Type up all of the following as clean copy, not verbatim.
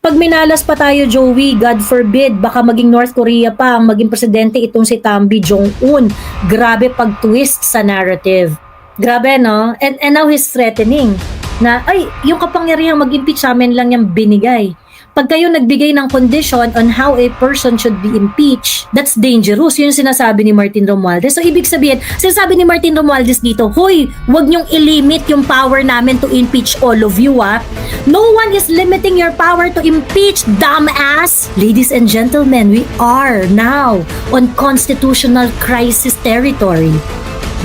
Pag minalas pa tayo, Joey, God forbid, baka maging North Korea pa ang maging presidente itong si Tam Jong-un. Grabe pag-twist sa narrative. Grabe, no? And now he's threatening na, ay, yung kapangyarihang mag-impeach sa amin lang yung binigay. Pag kayo nagbigay ng condition on how a person should be impeached, that's dangerous. Yun yung sinasabi ni Martin Romualdez. So, ibig sabihin, sinasabi ni Martin Romualdez dito, hoy, wag niyong ilimit yung power namin to impeach all of you, ah. No one is limiting your power to impeach, dumbass! Ladies and gentlemen, we are now on constitutional crisis territory.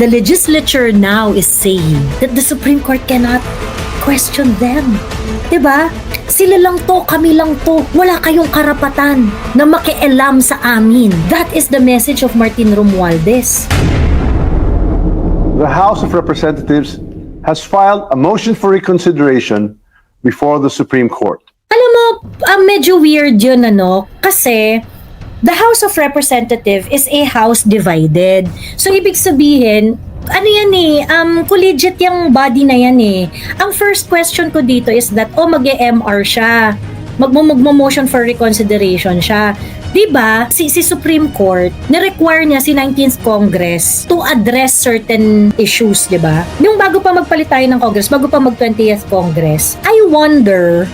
The legislature now is saying that the Supreme Court cannot question them. Diba? Sila lang to, kami lang to. Wala kayong karapatan na makialam sa amin. That is the message of Martin Romualdez. The House of Representatives has filed a motion for reconsideration before the Supreme Court. Alam mo, medyo weird yun, ano? Kasi the House of Representatives is a house divided. So, ibig sabihin, ano yan collegiate yung body na yan eh. Ang first question ko dito is that, mag-MR siya. Magmo-motion for reconsideration siya. Diba, si Supreme Court, na-require niya si 19th Congress to address certain issues, diba? Yung bago pa magpalit tayo ng Congress, bago pa mag-20th Congress, I wonder,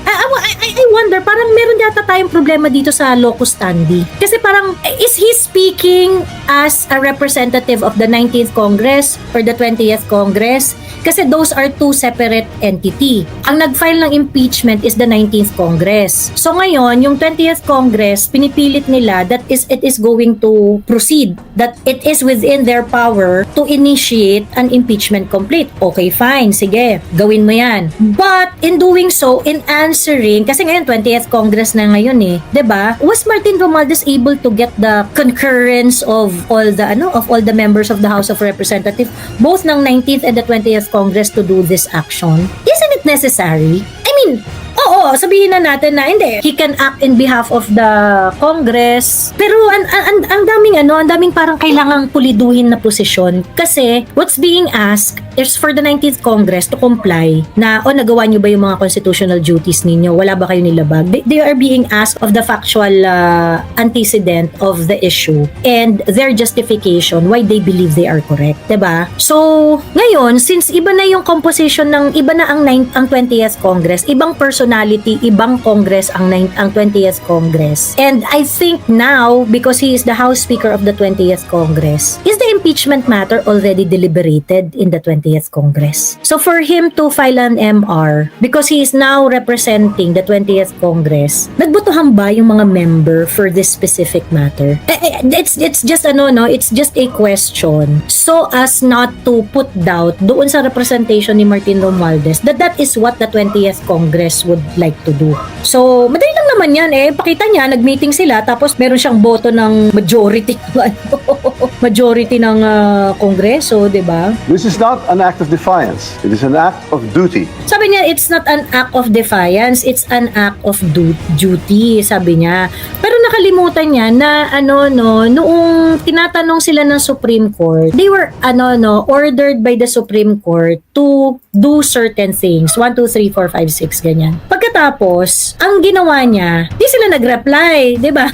parang meron yata tayong problema dito sa locus standi. Kasi parang, is he speaking as a representative of the 19th Congress or the 20th Congress? Kasi those are two separate entity. Ang nag-file ng impeachment is the 19th Congress. So ngayon, yung 20th Congress, pinipilit nila that it is going to proceed, that it is within their power to initiate an impeachment complete. Okay, fine, sige, gawin mo yan. But in doing so, in answering, kasi ngayon 20th Congress na ngayon eh, 'di ba? Was Martin Romualdez able to get the concurrence of all the members of the House of Representatives, both ng 19th and the 20th Congress to do this action? Isn't it necessary? I mean, oo, sabihin na natin na hindi, he can act in behalf of the Congress. Pero ang daming parang kailangang puliduhin na posisyon. Kasi what's being asked is for the 19th Congress to comply na, nagawa nyo ba yung mga constitutional duties ninyo? Wala ba kayo nilabag? They are being asked of the factual antecedent of the issue and their justification why they believe they are correct. Diba? So, ngayon, since iba na yung composition iba na ang 20th Congress, ibang personality, ibang Congress ang 20th Congress. And I think now, because he is the House Speaker of the 20th Congress, is the impeachment matter already deliberated in the 20th Congress? So for him to file an MR, because he is now representing the 20th Congress, nagbotohan ba yung mga member for this specific matter? It's just it's just a question so as not to put doubt doon sa representation ni Martin Romualdez that is what the 20th Congress would like to do. So, madali lang naman yan eh. Pakita niya, nag-meeting sila, tapos meron siyang boto ng majority ng Kongreso, di ba? This is not an act of defiance. It is an act of duty. Sabi niya, it's not an act of defiance, it's an act of duty, sabi niya. Pero nakalimutan niya na noong tinatanong sila ng Supreme Court, they were ordered by the Supreme Court to do certain things. 1, 2, 3, 4, 5, 6, ganyan. Pagkatapos, ang ginawa niya, di sila nag-reply, di ba?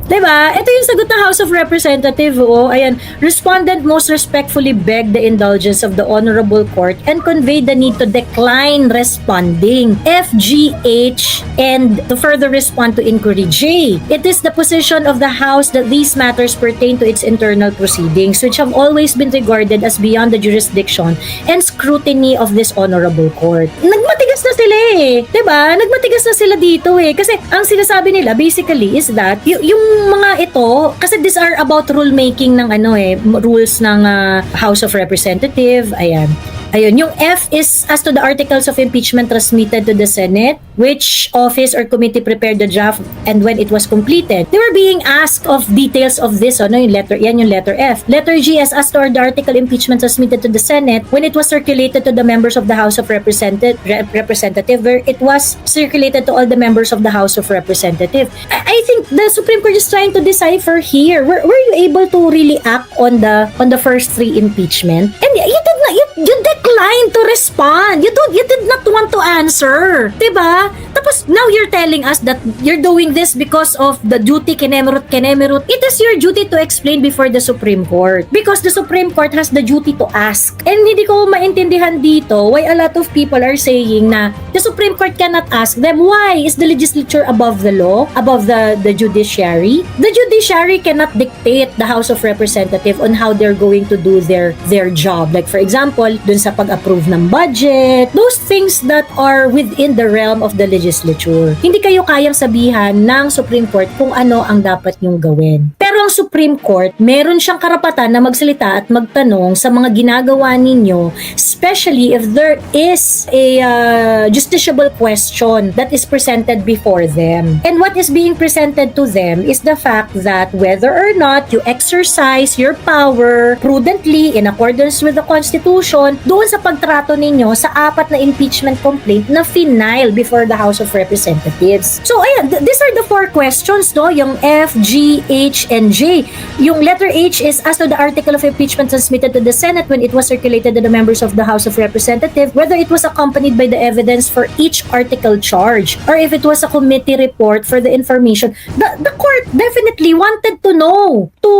Diba? Ito yung sagot ng House of Representatives. Ayan. Respondent most respectfully begged the indulgence of the Honorable Court and conveyed the need to decline responding. FGH and to further respond to inquiry. J. It is the position of the House that these matters pertain to its internal proceedings, which have always been regarded as beyond the jurisdiction and scrutiny of this Honorable Court. Nagmatigas na sila eh. Diba? Nagmatigas na sila dito eh. Kasi ang sinasabi nila basically is that yung mga ito, kasi these are about rulemaking ng rules ng House of Representatives. Ayun, yung F is as to the articles of impeachment transmitted to the Senate, which office or committee prepared the draft and when it was completed. They were being asked of details of this, yung letter F. Letter G is as to the article impeachment transmitted to the Senate when it was circulated to the members of the House of Representative, where it was circulated to all the members of the House of Representative. I think the Supreme Court is trying to decipher here. Were you able to really act on the first three impeachment? And you did declined to respond. You did not want to answer. Diba? Tapos, now you're telling us that you're doing this because of the duty kinemerut. It is your duty to explain before the Supreme Court. Because the Supreme Court has the duty to ask. And hindi ko maintindihan dito why a lot of people are saying na the Supreme Court cannot ask them. Why? Is the legislature above the law? Above the judiciary? The judiciary cannot dictate the House of Representatives on how they're going to do their job. Like for example, dun sa pag-approve ng budget, those things that are within the realm of the legislature. Hindi kayo kayang sabihan ng Supreme Court kung ano ang dapat nyong gawin. Pero ang Supreme Court, meron siyang karapatan na magsalita at magtanong sa mga ginagawa ninyo, especially if there is a justiciable question that is presented before them. And what is being presented to them is the fact that whether or not you exercise your power prudently in accordance with the Constitution doon sa pagtrato ninyo sa 4 na impeachment complaint na final before the House of Representatives. So ayan, these are the 4 questions, no? Yung F, G, H, and J. Yung letter H is as to the article of impeachment transmitted to the Senate when it was circulated to the members of the House of Representatives, whether it was accompanied by the evidence for each article charge or if it was a committee report for the information. The court definitely wanted to know, to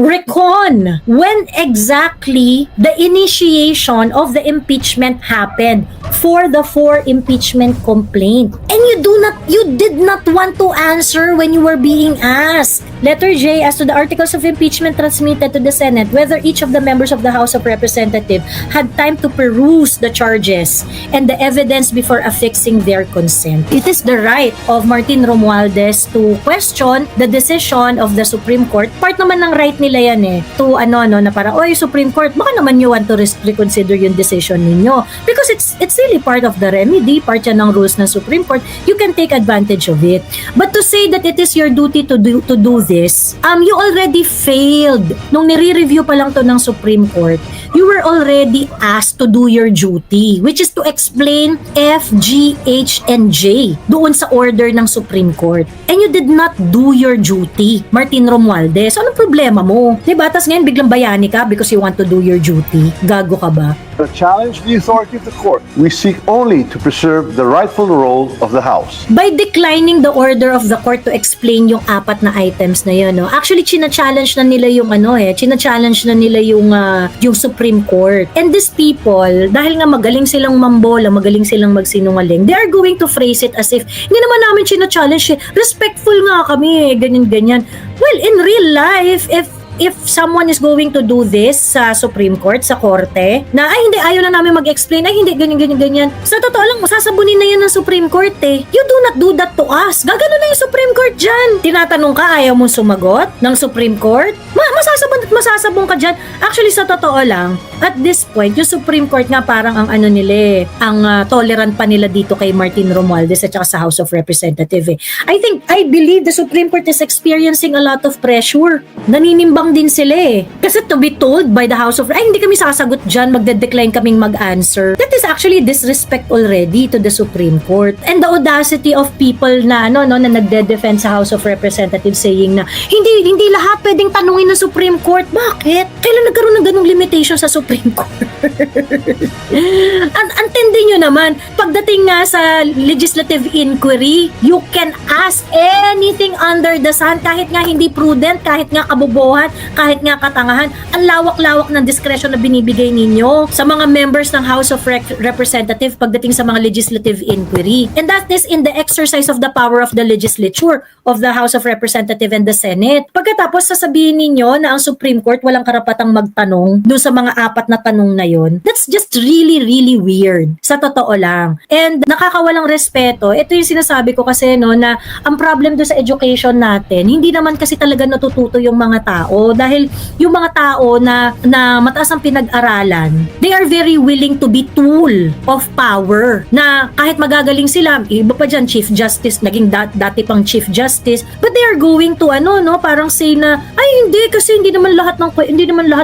recon when exactly the initiation of the impeachment happened for the 4 impeachment complaint. And you did not want to answer when you were being asked. Letter J, as to the articles of impeachment transmitted to the Senate, whether each of the members of the House of Representatives had time to peruse the charges and the evidence before affixing their consent. It is the right of Martin Romualdez to question the decision of the Supreme Court. Part naman ng right nila yan to na parang, oy, Supreme Court, baka naman you want to reconsider yung decision ninyo. Because it's really part of the remedy, part yan ng rules ng Supreme Court. You can take advantage of it. But to say that it is your duty to do this, you already failed. Nung nire-review pa lang to ng Supreme Court, you were already asked to do your duty, which is to explain F, G, H, and J doon sa order ng Supreme Court. And you did not do your duty, Martin Romualdez. So, anong problema mo? Diba? Tas ngayon, biglang bayani ka because you want to do your duty. Gago ka ba? To challenge the authority of the court, we seek only to preserve the rightful role of the House. By declining the order of the court to explain yung 4 na items na yun, no? Actually, china-challenge na nila yung china-challenge na nila yung Supreme Court. And these people, dahil nga magaling silang mambola, magaling silang magsinungaling, they are going to phrase it as if, hindi naman namin china-challenge, respectful nga kami, ganyan-ganyan. Well, in real life, if someone is going to do this sa Supreme Court, sa korte, na ay hindi, ayaw na namin mag-explain, ay hindi, ganyan. Sa totoo lang, masasabunin na yan ng Supreme Court You do not do that to us. Gagano na yung Supreme Court dyan. Tinatanong ka, ayaw mong sumagot ng Supreme Court? Masasabong ka dyan. Actually, sa totoo lang, at this point, yung Supreme Court nga parang ang ang tolerant pa nila dito kay Martin Romualdez at saka sa House of Representatives. I believe the Supreme Court is experiencing a lot of pressure. Naninimbang din sila Kasi to be told by the House of hindi kami sasagot dyan, magde-decline kaming mag-answer. That is actually disrespect already to the Supreme Court. And the audacity of people na na nagde-defend sa House of Representatives saying na hindi lahat pwedeng tanungin ng Supreme Court. Bakit? Kailan nagkaroon ng ganung limitation sa Supreme Court? Antindi nyo naman, pagdating nga sa legislative inquiry, you can ask anything under the sun, kahit nga hindi prudent, kahit nga kabobohan, kahit nga katangahan. Ang lawak-lawak ng discretion na binibigay ninyo sa mga members ng House of Representatives pagdating sa mga legislative inquiry. And that is in the exercise of the power of the legislature, of the House of Representatives and the Senate. Pagkatapos sasabihin ninyo na ang Supreme Court walang karapatang magtanong dun sa mga 4 na tanong na yon, that's just really, really weird. Sa totoo lang. And nakakawalang respeto. Ito yung sinasabi ko kasi na ang problem doon sa education natin, hindi naman kasi talaga natututo yung mga tao. Dahil yung mga tao na mataas ang pinag-aralan, they are very willing to be tool of power. Na kahit magagaling sila, iba pa dyan, Chief Justice, naging dati pang Chief Justice, but they are going to parang say na, ay hindi, kasi hindi naman lahat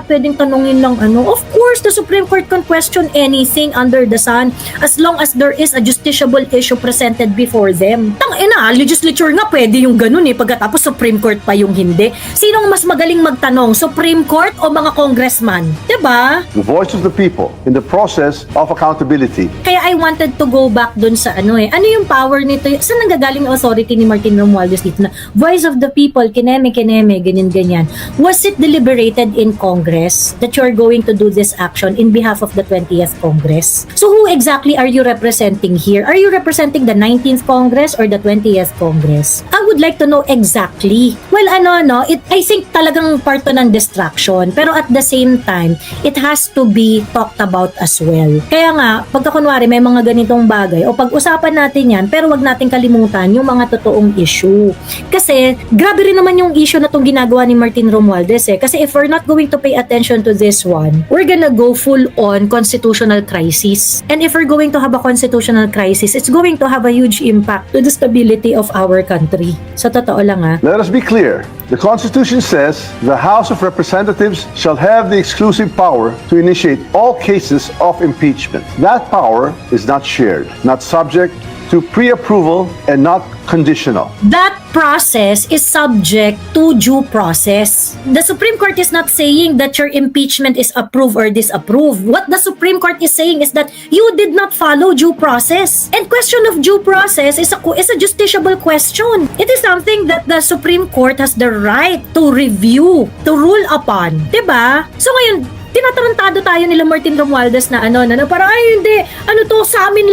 pwedeng tanungin ng Of course, the Supreme Court can question anything under the sun as long as there is a justiciable issue presented before them. Tangina, legislature nga pwede yung ganun eh, pagkatapos Supreme Court pa yung hindi. Sinong mas magaling magtanong, Supreme Court o mga congressman? 'Di ba? The voice of the people in the process of accountability. Kaya I wanted to go back dun sa ano yung power nito? Saan nanggagaling ang authority ni Martin Romualdez dito na voice of the people, kineme, ganyan. Was it deliberated in Congress that you're going to do this action in behalf of the 20th Congress? So who exactly are you representing here? Are you representing the 19th Congress or the 20th Congress? I would like to know exactly. Well, I think talagang part to ng distraction. Pero at the same time, it has to be talked about as well. Kaya nga, pagka kunwari may mga ganitong bagay, o pag-usapan natin yan, pero wag natin kalimutan yung mga totoong issue. Kasi, grabe rin naman yung issue na itong ginagawa ni Martin Romualdez eh. Kasi if we're not going to pay attention to this one, we're gonna go full on constitutional crisis. And if we're going to have a constitutional crisis, it's going to have a huge impact to the stability of our country. Sa totoo lang Let us be clear. The Constitution says the House of Representatives shall have the exclusive power to initiate all cases of impeachment. That power is not shared, not subject to pre-approval, and not conditional. That process is subject to due process. The Supreme Court is not saying that your impeachment is approved or disapproved. What the Supreme Court is saying is that you did not follow due process. And question of due process is a justiciable question. It is something that the Supreme Court has the right to review, to rule upon. Diba? So ngayon, tinatarantado tayo nila Martin Romualdez na parang hindi, sa amin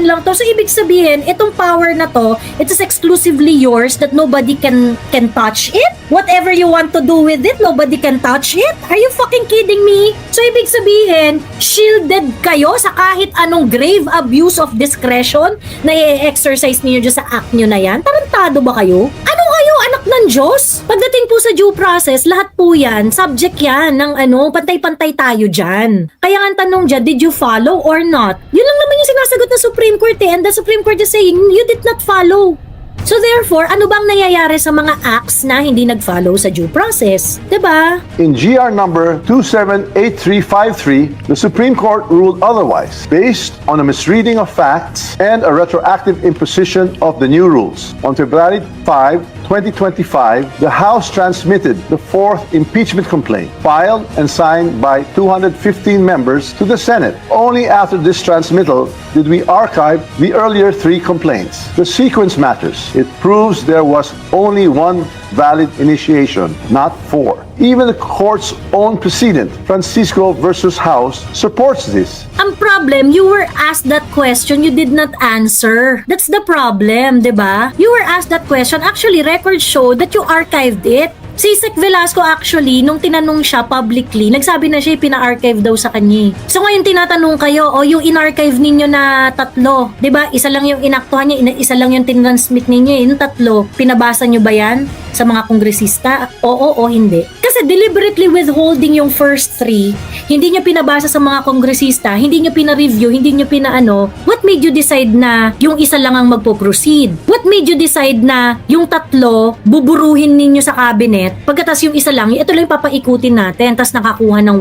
lang to. So ibig sabihin, itong power na to, it is exclusively yours that nobody can touch it. Whatever you want to do with it, nobody can touch it. Are you fucking kidding me? So ibig sabihin, shielded kayo sa kahit anong grave abuse of discretion na i-exercise niyo dyan sa act nyo na yan? Tarantado ba kayo? Ano kayo, anak ng Diyos? Pagdating po sa due process, lahat po yan, subject yan ng pantay-pantay tayo dyan. Kaya ang tanong dyan, did you follow or not? Yun lang naman yung sinasagot ng Supreme Court and the Supreme Court is saying, you did not follow. So therefore, ano bang nangyayari sa mga acts na hindi nag-follow sa due process? Diba? In GR number 278353, the Supreme Court ruled otherwise, based on a misreading of facts and a retroactive imposition of the new rules. On February 5, 2025, the House transmitted the fourth impeachment complaint, filed and signed by 215 members to the Senate. Only after this transmittal did we archive the earlier three complaints. The sequence matters. It proves there was only one valid initiation, not four. Even the court's own precedent, Francisco versus House, supports this. Ang problem, you were asked that question, you did not answer. That's the problem, di ba? You were asked that question. Actually, records show that you archived it. Si Sec Velasco actually, nung tinanong siya publicly, nagsabi na siya pina-archive daw sa kanya. So ngayon tinatanong kayo, yung in-archive ninyo na tatlo, 'di ba? Isa lang yung inaktuhan niya, isa lang yung tinransmit ninyo, yung tatlo, pinabasa niyo ba 'yan sa mga kongresista? Oo o hindi. Kasi deliberately withholding yung first three, hindi niyo pinabasa sa mga kongresista, hindi niyo pina-review, hindi niyo pina-ano. What made you decide na yung isa lang ang magpo-proceed? What made you decide na yung tatlo buburuhin ninyo sa cabinet? Pagkatas yung isa lang, ito lang yung papaikutin natin, tas nakakuha ng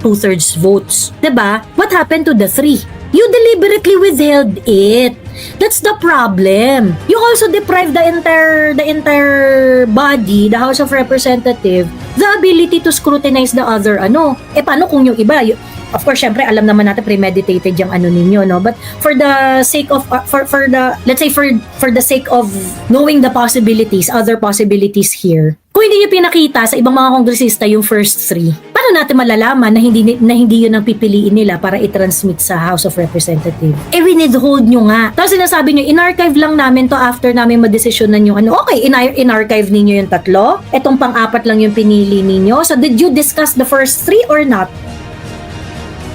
2/3 votes. 'Di ba? What happened to the three? You deliberately withheld it. That's the problem. You also deprive the entire body, the House of Representatives, the ability to scrutinize the other paano kung yung iba? Of course, syempre, alam naman natin premeditated yung ninyo, no? But for the sake of, for the sake of knowing the possibilities, other possibilities here, kung hindi nyo pinakita sa ibang mga kongresista yung first three, paano natin malalaman na hindi yun ang pipiliin nila para i-transmit sa House of Representatives? Withhold nyo nga. Tapos sinasabi nyo, in-archive lang namin to after namin madesisyonan yung Okay, in-archive ninyo yung tatlo? Etong pang-apat lang yung pinili ninyo? So did you discuss the first three or not?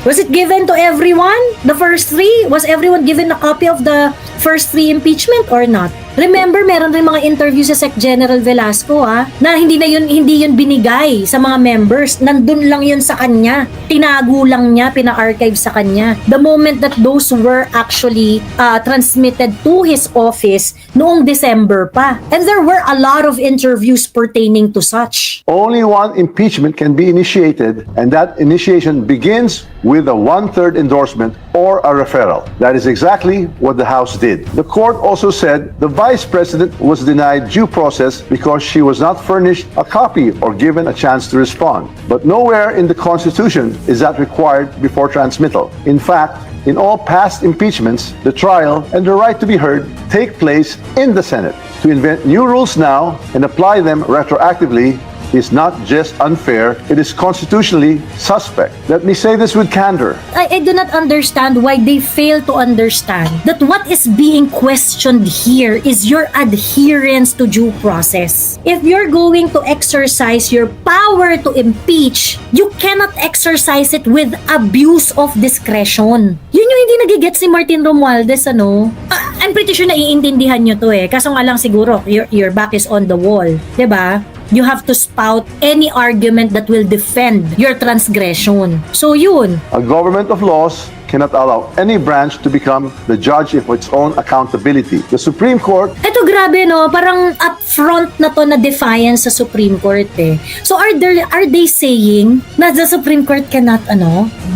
Was it given to everyone? The first three? Was everyone given a copy of the first three impeachment or not? Remember, meron rin mga interview sa Sec General Velasco na hindi yun binigay sa mga members. Nandun lang yun sa kanya. Tinago lang niya, pina-archive sa kanya. The moment that those were actually transmitted to his office noong December pa. And there were a lot of interviews pertaining to such. Only one impeachment can be initiated, and that initiation begins with a 1/3 endorsement or a referral. That is exactly what the House did. did. The court also said the Vice President was denied due process because she was not furnished a copy or given a chance to respond. But nowhere in the Constitution is that required before transmittal. In fact, in all past impeachments, the trial and the right to be heard take place in the Senate. To invent new rules now and apply them retroactively is not just unfair, it is constitutionally suspect. Let me say this with candor. I do not understand why they fail to understand that what is being questioned here is your adherence to due process. If you're going to exercise your power to impeach, you cannot exercise it with abuse of discretion. Yun yung hindi nagigets ni Martin Romualdez, ano? I'm pretty sure naiintindihan nyo to eh. Kaso nga lang siguro, your back is on the wall. 'Di ba? You have to spout any argument that will defend your transgression. So yun. A government of laws cannot allow any branch to become the judge of its own accountability. The Supreme Court... Ito grabe no, parang upfront na to na defiance sa Supreme Court eh. So are they saying na the Supreme Court cannot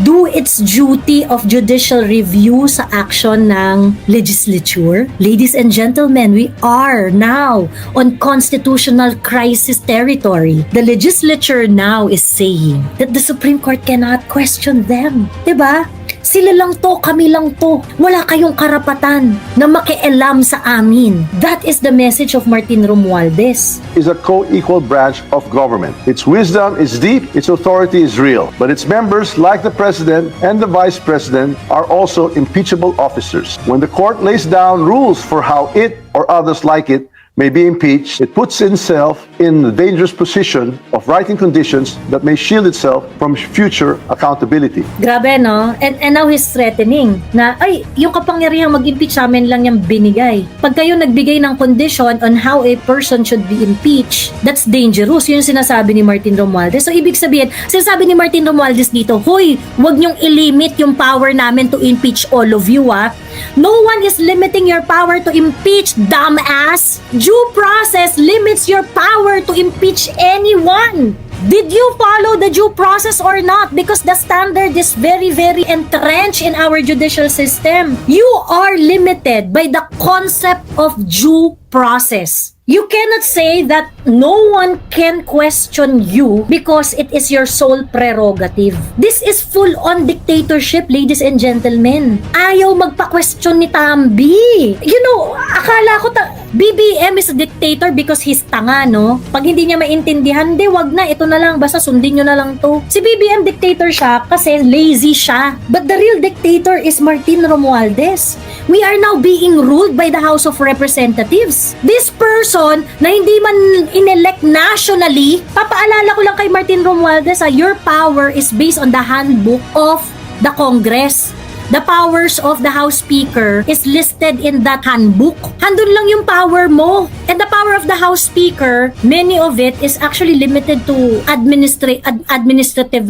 do its duty of judicial review sa action ng legislature? Ladies and gentlemen, we are now on constitutional crisis territory. The legislature now is saying that the Supreme Court cannot question them. 'Di ba? Sila lang to, kami lang to. Wala kayong karapatan na makialam sa amin. That is the message of Martin Romualdez. Is a co-equal branch of government. Its wisdom is deep, its authority is real. But its members, like the President and the Vice President, are also impeachable officers. When the court lays down rules for how it or others like it may be impeached, it puts itself in the dangerous position of writing conditions that may shield itself from future accountability. Grabe, no? And now he's threatening na, ay, yung kapangyarihang mag-impeach sa amin lang yung binigay. Pag kayo nagbigay ng condition on how a person should be impeached, that's dangerous. Yun yung sinasabi ni Martin Romualdez. So, ibig sabihin, sinasabi ni Martin Romualdez dito, hoy, wag niyong ilimit yung power namin to impeach all of you, ah. No one is limiting your power to impeach, dumbass. Due process limits your power to impeach anyone. Did you follow the due process or not? Because the standard is very, very entrenched in our judicial system. You are limited by the concept of due process. You cannot say that no one can question you because it is your sole prerogative. This is full-on dictatorship, ladies and gentlemen. Ayaw magpa-question ni Tambi. You know, akala ko BBM is a dictator because he's tanga, no? Pag hindi niya maintindihan, hindi, wag na, ito na lang, basta sundin nyo na lang to. Si BBM dictator siya kasi lazy siya. But the real dictator is Martin Romualdez. We are now being ruled by the House of Representatives. This person na hindi man inelect nationally, papaalala ko lang kay Martin Romualdez, your power is based on the handbook of the Congress. The powers of the House Speaker is listed in that handbook. Handun lang yung power mo. And the power of the House Speaker, many of it is actually limited to administrative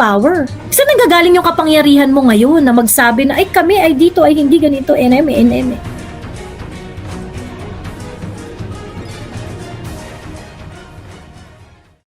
power. Saan nanggagaling yung kapangyarihan mo ngayon na magsabi na ay kami ay dito ay hindi ganito NM.